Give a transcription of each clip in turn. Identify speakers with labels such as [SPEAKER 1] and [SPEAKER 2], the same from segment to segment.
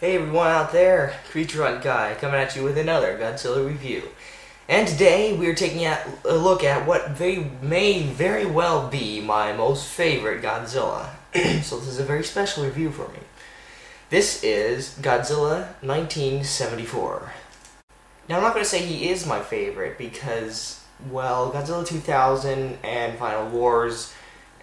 [SPEAKER 1] Hey everyone out there, Creature Hunt Guy coming at you with another Godzilla review. And today we are taking a look at what may very well be my most favorite Godzilla. So this is a very special review for me. This is Godzilla 1974. Now I'm not going to say he is my favorite because, well, Godzilla 2000 and Final Wars,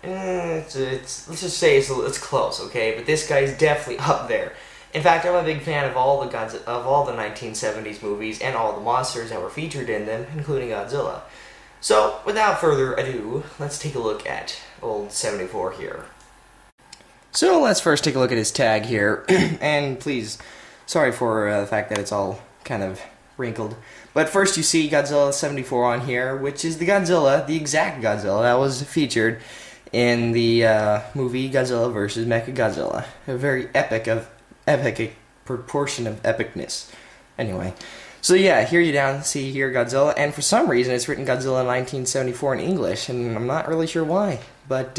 [SPEAKER 1] let's just say it's close, okay? But this guy's definitely up there. In fact, I'm a big fan of all the 1970s movies and all the monsters that were featured in them, including Godzilla. So, without further ado, let's take a look at old 74 here. So, let's first take a look at his tag here, and please, sorry for the fact that it's all kind of wrinkled. But first you see Godzilla 74 on here, which is the exact Godzilla that was featured in the movie Godzilla vs. Mechagodzilla. A very epic proportion of epicness. Anyway, so yeah, here you see here Godzilla, and for some reason it's written Godzilla 1974 in English, and I'm not really sure why. But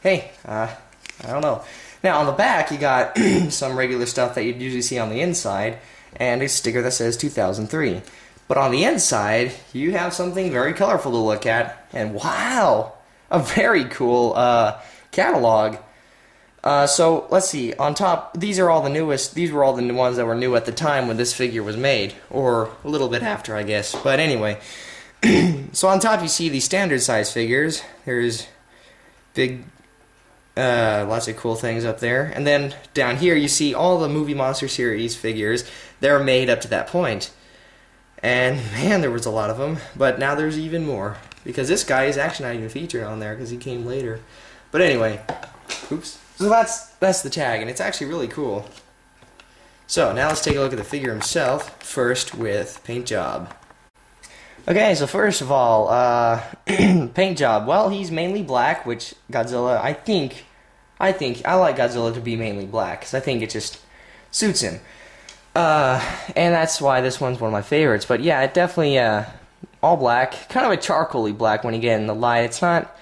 [SPEAKER 1] hey, I don't know. Now on the back you got some regular stuff that you'd usually see on the inside, and a sticker that says 2003. But on the inside you have something very colorful to look at, and wow, a very cool catalog. So let's see, on top, these are all the newest, these were all the ones that were new at the time when this figure was made, or a little bit after, I guess, but anyway. So on top you see the standard size figures. There's big, lots of cool things up there, and then down here you see all the Movie Monster Series figures that were made up to that point. And man, there was a lot of them, but now there's even more, because this guy is actually not even featured on there, because he came later. But anyway, oops. So that's the tag, and it's actually really cool. So now let's take a look at the figure himself, first with paint job. Okay, so first of all, paint job. Well, he's mainly black, which Godzilla, I think I like Godzilla to be mainly black, because I think it just suits him. And that's why this one's one of my favorites. But yeah, it definitely, all black, kind of a charcoaly black when you get in the light. It's not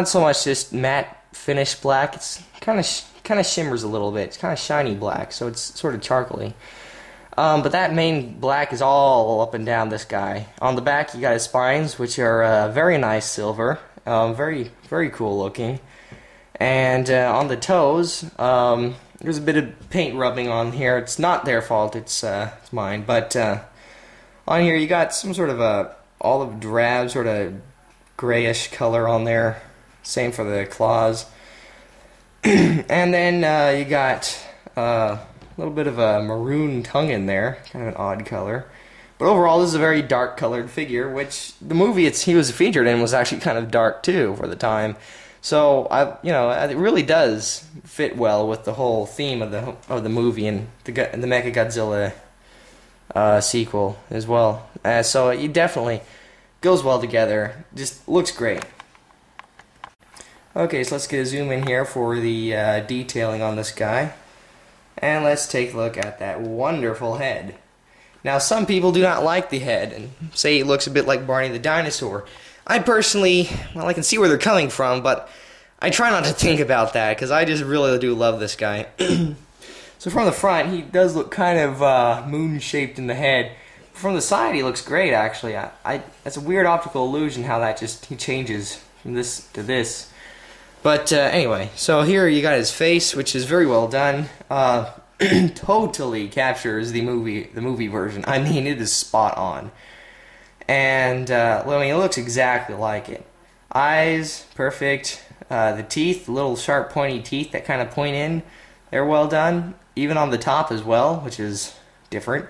[SPEAKER 1] so much just matte finished black. It's kind of shimmers a little bit. It's kind of shiny black, so it's sort of charcoaly. But that main black is all up and down this guy. On the back you got his spines, which are very nice silver, very cool looking. And on the toes, there's a bit of paint rubbing on here. It's not their fault. It's mine. But on here you got some sort of a olive drab, sort of grayish color on there. Same for the claws. And then you got a little bit of a maroon tongue in there, kind of an odd color. But overall, this is a very dark colored figure, which the movie he was featured in was actually kind of dark too for the time. So it really does fit well with the whole theme of the movie and the Mechagodzilla sequel as well. So it definitely goes well together. Just looks great. Okay, so let's get a zoom in here for the detailing on this guy. And let's take a look at that wonderful head. Now, some people do not like the head and say it looks a bit like Barney the Dinosaur. I personally, well, I can see where they're coming from, but I try not to think about that because I just really do love this guy. So from the front, he does look kind of moon-shaped in the head. From the side, he looks great, actually. That's a weird optical illusion how he changes from this to this. But anyway, so here you got his face, which is very well done. Totally captures the movie version. I mean, it is spot on. And I mean, it looks exactly like it. Eyes, perfect. The teeth, the little sharp pointy teeth that kind of point in, they're well done. Even on the top as well, which is different.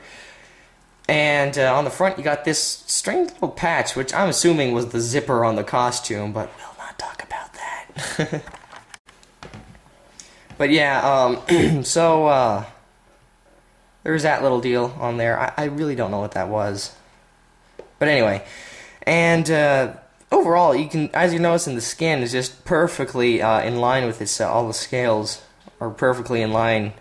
[SPEAKER 1] And on the front you got this strange little patch, which I'm assuming was the zipper on the costume, but we'll not talk about that. But yeah, so there's that little deal on there. I really don't know what that was. But anyway, and overall, as you notice in the skin, is just perfectly in line with its, all the scales are perfectly in line.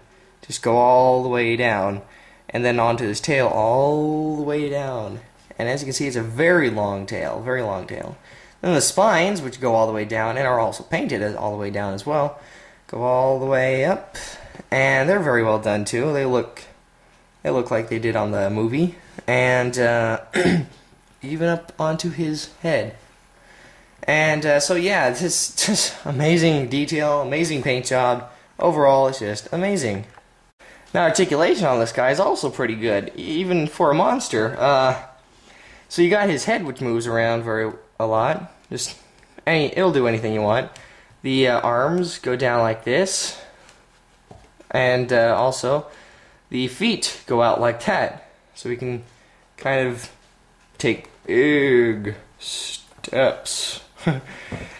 [SPEAKER 1] Just go all the way down, and then onto his tail all the way down. And as you can see, it's a very long tail, very long tail. Then the spines, which go all the way down and are also painted all the way down as well, go all the way up and they're very well done too. They look like they did on the movie, and even up onto his head. And so yeah, it's just amazing detail, amazing paint job. Overall, it's just amazing. Now, articulation on this guy is also pretty good, even for a monster. So you got his head, which moves around a lot. It'll do anything you want. The arms go down like this, and also the feet go out like that. So we can kind of take big steps.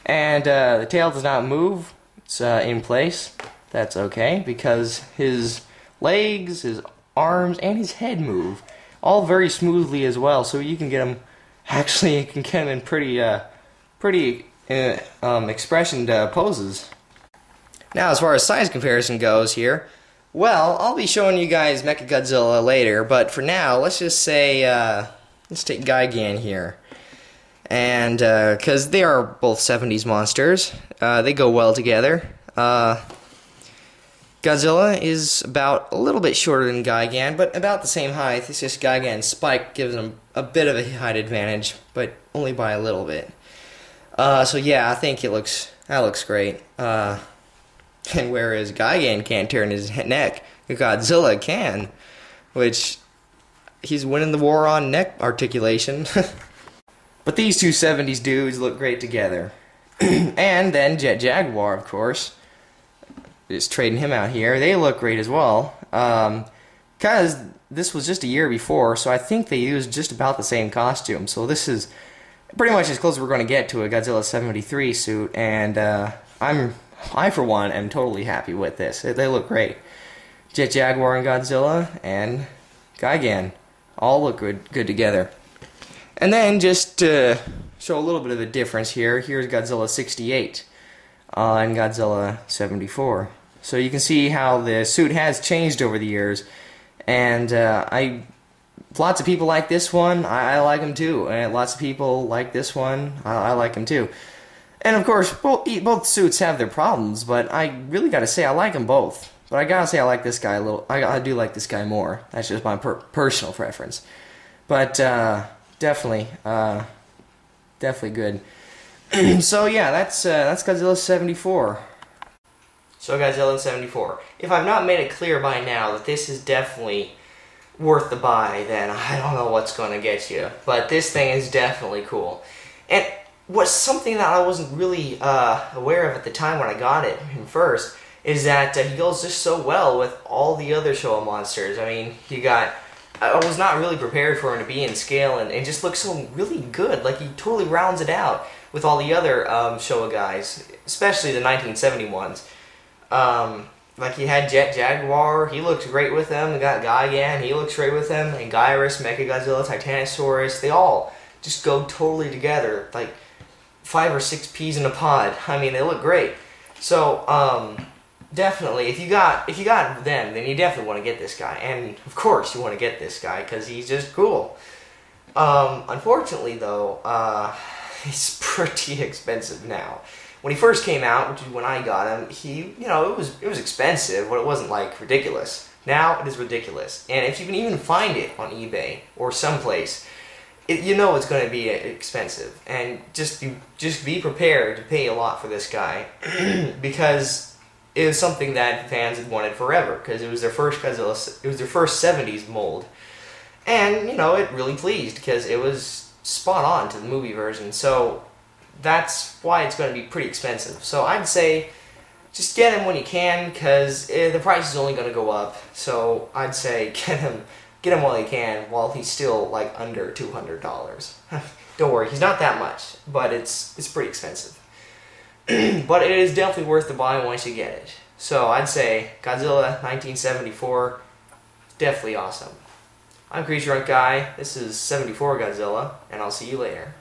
[SPEAKER 1] And the tail does not move. It's in place. That's okay, because his legs, his arms, and his head move all very smoothly as well. So you can get him. Actually, you can get him in pretty expressioned poses. Now, as far as size comparison goes here, well, I'll be showing you guys Mechagodzilla later, but for now, let's just say, let's take Gigan here. And, because they are both 70s monsters, they go well together. Godzilla is about a little bit shorter than Gigan, but about the same height. It's just Gigan's spike gives him a bit of a height advantage, but only by a little bit. So yeah, I think that looks great. And whereas Gigan can't turn his neck, Godzilla can, which he's winning the war on neck articulation. But these two 70s dudes look great together. And then Jet Jaguar, of course. Just trading him out here. They look great as well. Because this was just a year before, so I think they used just about the same costume. So this is pretty much as close as we're going to get to a Godzilla 73 suit, and I for one am totally happy with this. They look great. Jet Jaguar and Godzilla and Gigan all look good together. And then just to show a little bit of a difference here, here's Godzilla 68 and Godzilla 74. So you can see how the suit has changed over the years, and lots of people like this one. I like him too, and lots of people like this one. I like him too. And of course, both suits have their problems, but I really gotta say I like them both. But I gotta say I like this guy a little. I do like this guy more. That's just my personal preference. But definitely good. So yeah, that's Godzilla 74. So Godzilla 74. If I've not made it clear by now that this is definitely worth the buy, then I don't know what's going to get you. But this thing is definitely cool. And what's something that I wasn't really aware of at the time when I got it first is that he goes just so well with all the other Showa monsters. I mean, I was not really prepared for him to be in scale, and it just looks so really good. Like, he totally rounds it out with all the other Showa guys, especially the 1970 ones. Like, he had Jet Jaguar, he looks great with them. We got Gigan, he looks great with them. And Gyrus, Mechagodzilla, Titanosaurus, they all just go totally together. Like 5 or 6 peas in a pod. I mean, they look great. So, definitely, if you got them, then you definitely want to get this guy. And, of course, you want to get this guy, because he's just cool. Unfortunately, though, he's pretty expensive now. When he first came out, which is when I got him, it was expensive, but it wasn't, like, ridiculous. Now, it is ridiculous. And if you can even find it on eBay or someplace, you know it's going to be expensive. And just be prepared to pay a lot for this guy, because it was something that fans had wanted forever, because it was their first Godzilla, it was their first 70s mold. And, it really pleased, because it was spot on to the movie version. So that's why it's going to be pretty expensive. So I'd say just get him when you can, because the price is only going to go up. So I'd say get him while you can, while he's still like under $200. Don't worry, he's not that much, but it's pretty expensive. But it is definitely worth the buy once you get it. So I'd say Godzilla 1974, definitely awesome. I'm Creature Hunt Guy. This is 74 Godzilla, and I'll see you later.